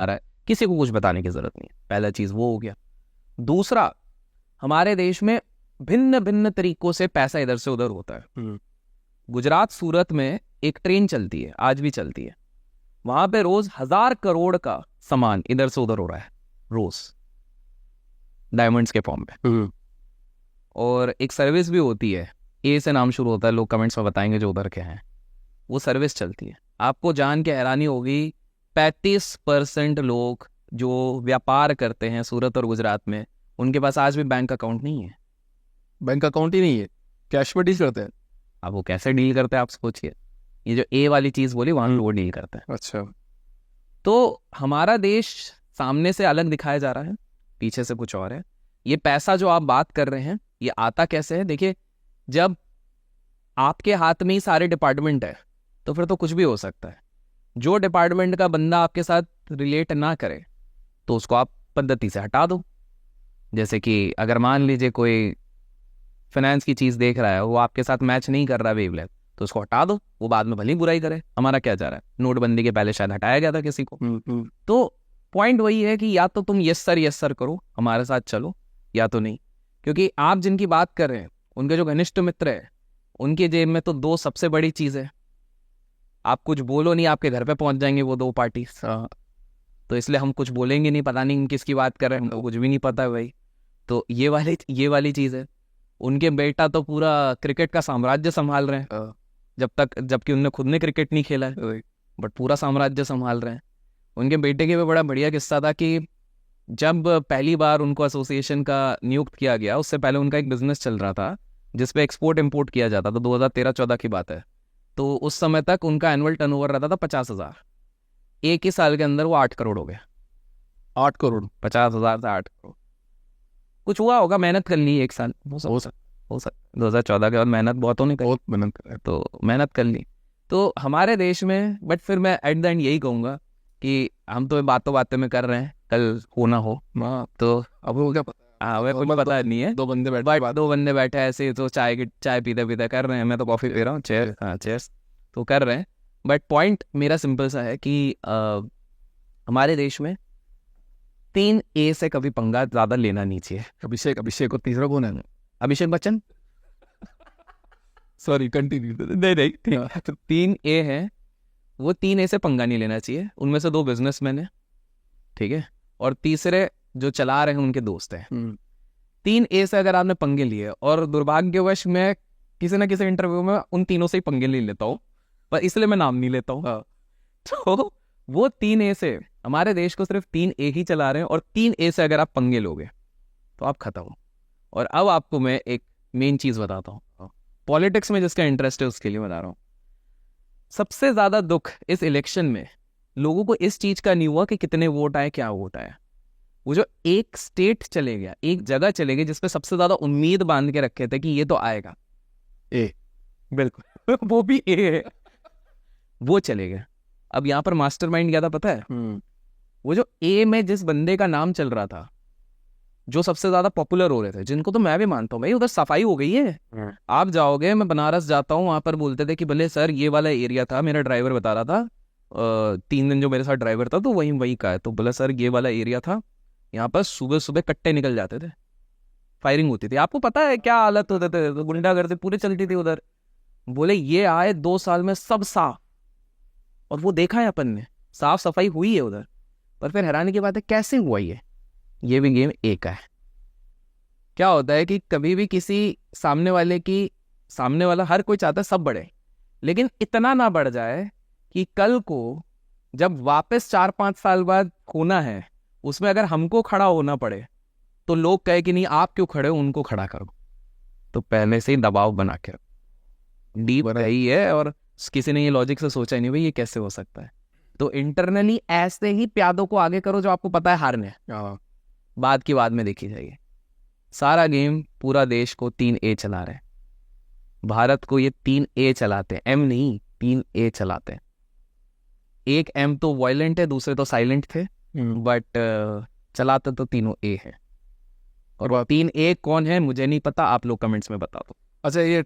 रहा है, किसी को कुछ बताने की जरूरत नहीं है। पहला चीज वो हो गया। दूसरा, हमारे देश में भिन्न भिन्न तरीकों से पैसा इधर से उधर होता है। गुजरात सूरत में एक ट्रेन चलती है, आज भी चलती है, वहां पे रोज 1000 करोड़ का सामान इधर से उधर हो रहा है रोज, डायमंड्स के फॉर्म में। और एक सर्विस भी होती है, ए से नाम शुरू होता है, लोग कमेंट्स में बताएंगे जो उधर के हैं, वो सर्विस चलती है। आपको जान के हैरानी होगी, 35% लोग जो व्यापार करते हैं सूरत और गुजरात में, उनके पास आज भी बैंक अकाउंट नहीं है। बैंक अकाउंट ही नहीं है, कैश में डील करते हैं। अब वो कैसे डील करते हैं आप सोचिए। ये जो ए वाली चीज बोली, वहां वो डील करते हैं। अच्छा, तो हमारा देश सामने से अलग दिखाया जा रहा है, पीछे से कुछ और है। ये पैसा जो आप बात कर रहे हैं, ये आता कैसे है? देखिए, जब आपके हाथ में ही सारे डिपार्टमेंट है तो फिर तो कुछ भी हो सकता है। जो डिपार्टमेंट का बंदा आपके साथ रिलेट ना करे तो उसको आप पद्धति से हटा दो। जैसे कि अगर मान लीजिए कोई फाइनेंस की चीज देख रहा है, वो आपके साथ मैच नहीं कर रहा वेवलेंथ, तो उसको हटा दो, वो बाद में भले ही बुराई करे। हमारा क्या जा रहा है, नोटबंदी के पहले शायद हटाया गया था किसी को। तो पॉइंट वही है कि या तो तुम यस सर करो, हमारे साथ चलो, या तो नहीं। क्योंकि आप जिनकी बात कर रहे हैं, उनके जो घनिष्ठ मित्र है, उनके जेब में तो 2 सबसे बड़ी चीज है। आप कुछ बोलो नहीं, आपके घर पे पहुंच जाएंगे वो 2 पार्टी। तो इसलिए हम कुछ बोलेंगे नहीं, पता नहीं किसकी बात कर रहे हैं, हमको कुछ भी नहीं पता है भाई। तो ये वाली चीज है। उनके बेटा तो पूरा क्रिकेट का साम्राज्य संभाल रहे हैं, जबकि उनने खुद ने क्रिकेट नहीं खेला है, बट पूरा साम्राज्य संभाल रहे हैं। उनके बेटे के भी बड़ा बढ़िया किस्सा था कि जब पहली बार उनको एसोसिएशन का नियुक्त किया गया, उससे पहले उनका एक बिजनेस चल रहा था जिसपे एक्सपोर्ट इंपोर्ट किया जाता था। 2013-14 की बात है। तो उस समय तक उनका एनुअल टर्नओवर रहता था 50,000। एक ही साल के अंदर वो 8 करोड़ हो गया। 8 करोड़, 50,000 से 8 करोड़। कुछ हुआ होगा, मेहनत कर ली एक साल, हो सकता 2014 के बाद मेहनत बहुतों ने बहुत मेहनत कर, तो मेहनत कर ली। तो हमारे देश में, बट फिर मैं एट द एंड यही कहूंगा कि हम तो बातों में कर रहे हैं, कल हो ना हो। तो अब वो क्या पता। हाँ, वह कुछ पता नहीं है। 2 बंदे बैठे, 2 बंदे बैठे ऐसे, तो चाय पीते कर रहे हैं। मैं तो कॉफी पी रहा हूँ, चेयर्स तो कर रहे हैं। बट पॉइंट मेरा सिंपल सा है कि हमारे देश में 3 ए से कभी पंगा ज्यादा लेना नहीं चाहिए। अभिषेक और तीसरा कौन है? अभिषेक बच्चन। Sorry, continue. नहीं, तो 3 ए है, वो 3 ए से पंगा नहीं लेना चाहिए। उनमें से 2 बिजनेसमैन है, ठीक है, और तीसरे जो चला रहे हैं उनके दोस्त हैं। 3 ए से अगर आपने पंगे लिए, और दुर्भाग्यवश मैं किसी ना किसी इंटरव्यू में उन तीनों से ही पंगे ले लेता हूँ, पर इसलिए मैं नाम नहीं लेता हूँ। तो वो 3 ए से हमारे देश को सिर्फ 3 ए ही चला रहे हैं, और 3 ए से अगर आप पंगे लोगे तो आप खत्म हो। और अब आपको मैं एक मेन चीज बताता हूँ, पॉलिटिक्स में जिसका इंटरेस्ट है उसके लिए बता रहा हूँ। सबसे ज्यादा दुख इस इलेक्शन में लोगों को इस चीज का नहीं हुआ कि कितने वोट आए, क्या वोट आए। वो जो एक स्टेट चले गया, एक जगह चले गए जिसपे सबसे ज्यादा उम्मीद बांध के रखे थे कि ये तो आएगा, ए, बिल्कुल वो भी ए है, वो चले गए। अब यहाँ पर मास्टरमाइंड क्या था पता है? वो जो ए में जिस बंदे का नाम चल रहा था, जो सबसे ज्यादा पॉपुलर हो रहे थे, जिनको तो मैं भी मानता हूँ भाई, उधर सफाई हो गई है। आप जाओगे, मैं बनारस जाता हूँ, वहां पर बोलते थे कि भले सर ये वाला एरिया था, मेरा ड्राइवर बता रहा था, 3 दिन जो मेरे साथ ड्राइवर था तो वही का है, तो बोला सर ये वाला एरिया था, यहाँ पर सुबह सुबह कट्टे निकल जाते थे, फायरिंग होती थी। आपको पता है क्या हालत होते थे, तो गुंडागर्दी पूरी चलती थी उधर। बोले ये आए 2 साल में सब साफ, और वो देखा है अपन ने, साफ सफाई हुई है उधर। पर फिर हैरानी की बात है, कैसे हुआ ये भी गेम एक है। क्या होता है कि कभी भी किसी सामने वाला, हर कोई चाहता है सब बढ़े, लेकिन इतना ना बढ़ जाए कि कल को जब वापस 4-5 साल बाद होना है, उसमें अगर हमको खड़ा होना पड़े तो लोग कहे कि नहीं आप क्यों खड़े हो, उनको खड़ा करो। तो पहले से ही दबाव बना के रखो। डीप रही है, और किसी ने ये लॉजिक से सोचा ही नहीं भाई ये कैसे हो सकता है। तो इंटरनली ऐसे ही प्यादों को आगे करो जो आपको पता है हारने, बाद की बाद में देखी जाएगी। सारा गेम पूरा देश को 3 ए चला रहे हैं, भारत को ये 3 ए चलाते हैं, एम नहीं 3 ए चलाते हैं। एक एम तो वायलेंट है, दूसरे तो साइलेंट थे, बट चलाते तो तीनों ए है। और 3 ए कौन है मुझे नहीं पता, आप लोग कमेंट्स में बता दो। अच्छा, ये